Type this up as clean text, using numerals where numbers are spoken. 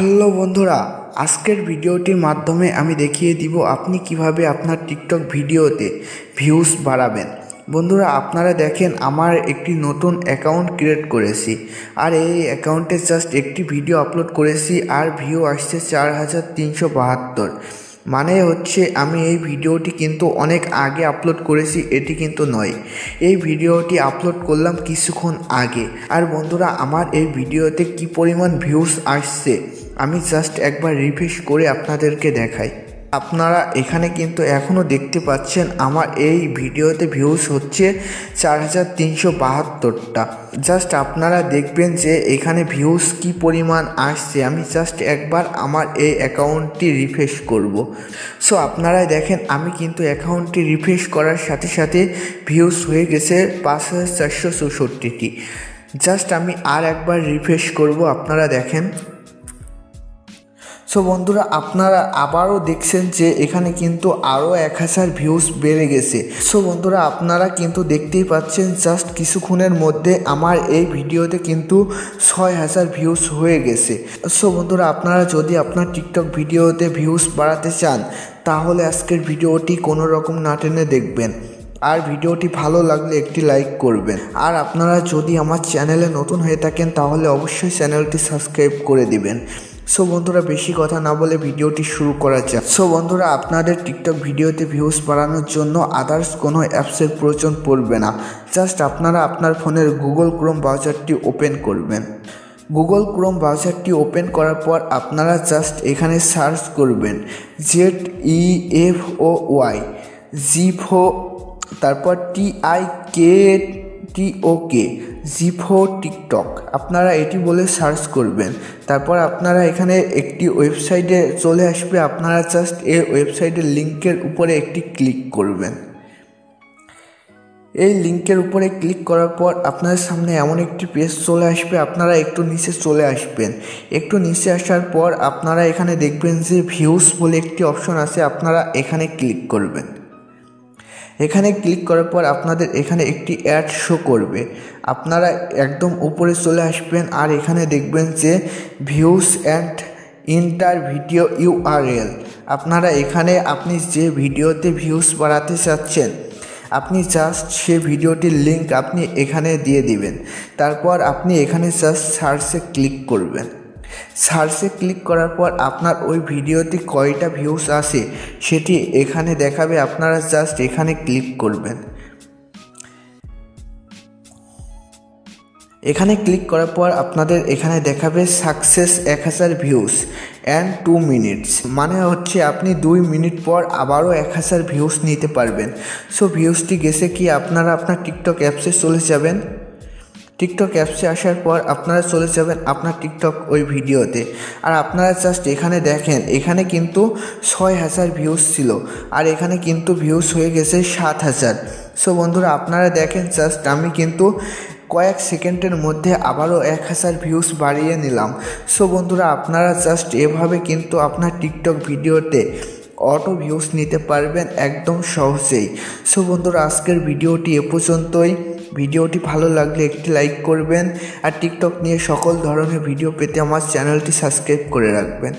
Hello বন্ধুরা, আজকের ভিডিওটির মাধ্যমে আমি দেখিয়ে দিব আপনি কিভাবে আপনার টিকটক ভিডিওতে ভিউজ বাড়াবেন। বন্ধুরা, আপনারা দেখেন আমার একটি নতুন অ্যাকাউন্ট ক্রিয়েট করেছি আর এই অ্যাকাউন্টে জাস্ট একটি ভিডিও আপলোড করেছি আর ভিউ আসছে 4372। মানে হচ্ছে আমি এই ভিডিওটি কিন্তু অনেক আগে আপলোড করেছি, এটি কিন্তু নয়। এই ভিডিওটি আপলোড করলাম কিছুক্ষণ আগে। আর বন্ধুরা, আমার এই ভিডিওতে কি পরিমাণ ভিউজ আসছে আমি জাস্ট একবার রিফ্রেশ করে আপনাদেরকে দেখাই। আপনারা এখানে কিন্তু এখনও দেখতে পাচ্ছেন আমার এই ভিডিওতে ভিউজ হচ্ছে 4372টা। জাস্ট আপনারা দেখবেন যে এখানে ভিউজ কি পরিমাণ আসছে। আমি জাস্ট একবার আমার এই অ্যাকাউন্টটি রিফ্রেশ করব। সো আপনারা দেখেন আমি কিন্তু অ্যাকাউন্টটি রিফ্রেশ করার সাথে সাথে ভিউজ হয়ে গেছে 5464টি। জাস্ট আমি আর একবার রিফ্রেশ করব, আপনারা দেখেন। সো বন্ধুরা, আপনারা আবারও দেখছেন যে এখানে কিন্তু আরও 1000 ভিউজ বেড়ে গেছে। সো বন্ধুরা, আপনারা কিন্তু দেখতেই পাচ্ছেন জাস্ট কিছুক্ষণের মধ্যে আমার এই ভিডিওতে কিন্তু 6000 ভিউজ হয়ে গেছে। সো বন্ধুরা, আপনারা যদি আপনার টিকটক ভিডিওতে ভিউজ বাড়াতে চান তাহলে আজকের ভিডিওটি কোনো রকম না টেনে দেখবেন। আর ভিডিওটি ভালো লাগলে একটি লাইক করবেন। আর আপনারা যদি আমার চ্যানেলে নতুন হয়ে থাকেন তাহলে অবশ্যই চ্যানেলটি সাবস্ক্রাইব করে দিবেন। সো বন্ধুরা, বেশি কথা না বলে ভিডিওটি শুরু করা যাক। সো বন্ধুরা, আপনাদের টিকটক ভিডিওতে ভিউজ বাড়ানোর জন্য আদার্স কোনো অ্যাপসের প্রয়োজন পড়বে না। জাস্ট আপনারা আপনার ফোনের গুগল ক্রোম ব্রাউজারটি ওপেন করবেন। গুগল ক্রোম ব্রাউজারটি ওপেন করার পর আপনারা জাস্ট এখানে সার্চ করবেন ZEFOY জিফো, তারপর TIKTOK জিফো টিকটক। আপনারা এটি বলে সার্চ করবেন। তারপর আপনারা এখানে একটি ওয়েবসাইটে চলে আসবে। আপনারা জাস্ট এই ওয়েবসাইটের লিঙ্কের উপরে একটি ক্লিক করবেন। এই লিঙ্কের উপরে ক্লিক করার পর আপনাদের সামনে এমন একটি পেজ চলে আসবে। আপনারা একটু নিচে চলে আসবেন। একটু নিচে আসার পর আপনারা এখানে দেখবেন যে ভিউজ বলে একটি অপশন আছে, আপনারা এখানে ক্লিক করবেন। এখানে ক্লিক করার পর আপনাদের এখানে একটি অ্যাড শো করবে। আপনারা একদম উপরে চলে আসবেন আর এখানে দেখবেন যে views and inter video URL। আপনারা এখানে আপনি যে ভিডিওতে ভিউজ বাড়াতে চাচ্ছেন আপনি জাস্ট সে ভিডিওটির লিঙ্ক আপনি এখানে দিয়ে দিবেন। তারপর আপনি এখানে জাস্ট সার্চে ক্লিক করবেন। সার্চে ক্লিক করার পর আপনার ওই ভিডিওতে কয়টা ভিউজ আসে সেটি এখানে দেখাবে। আপনারা জাস্ট এখানে ক্লিক করবেন। এখানে ক্লিক করার পর আপনাদের এখানে দেখাবে সাকসেস 1000 ভিউজ অ্যান্ড 2 মিনিটস। মানে হচ্ছে আপনি 2 মিনিট পর আবারও 1000 ভিউজ নিতে পারবেন। সো ভিউজটি গেছে কি, আপনারা আপনার টিকটক অ্যাপসে চলে যাবেন। টিকটক অ্যাপসে আসার পর আপনারা চলে যাবেন আপনার টিকটক ওই ভিডিওতে। আর আপনারা জাস্ট এখানে দেখেন এখানে কিন্তু 6000 ভিউজ ছিল আর এখানে কিন্তু ভিউজ হয়ে গেছে 7000। সো বন্ধুরা, আপনারা দেখেন জাস্ট আমি কিন্তু কয়েক সেকেন্ডের মধ্যে আবারও 1000 ভিউজ বাড়িয়ে নিলাম। সো বন্ধুরা, আপনারা জাস্ট এভাবে কিন্তু আপনার টিকটক ভিডিওতে অটো ভিউজ নিতে পারবেন একদম সহজেই। সো বন্ধুরা, আজকের ভিডিওটি এ পর্যন্তই। ভিডিওটি ভালো লাগলে একটি লাইক করবেন আর টিকটক নিয়ে সকল ধরনের ভিডিও পেতে আমার চ্যানেলটি সাবস্ক্রাইব করে রাখবেন।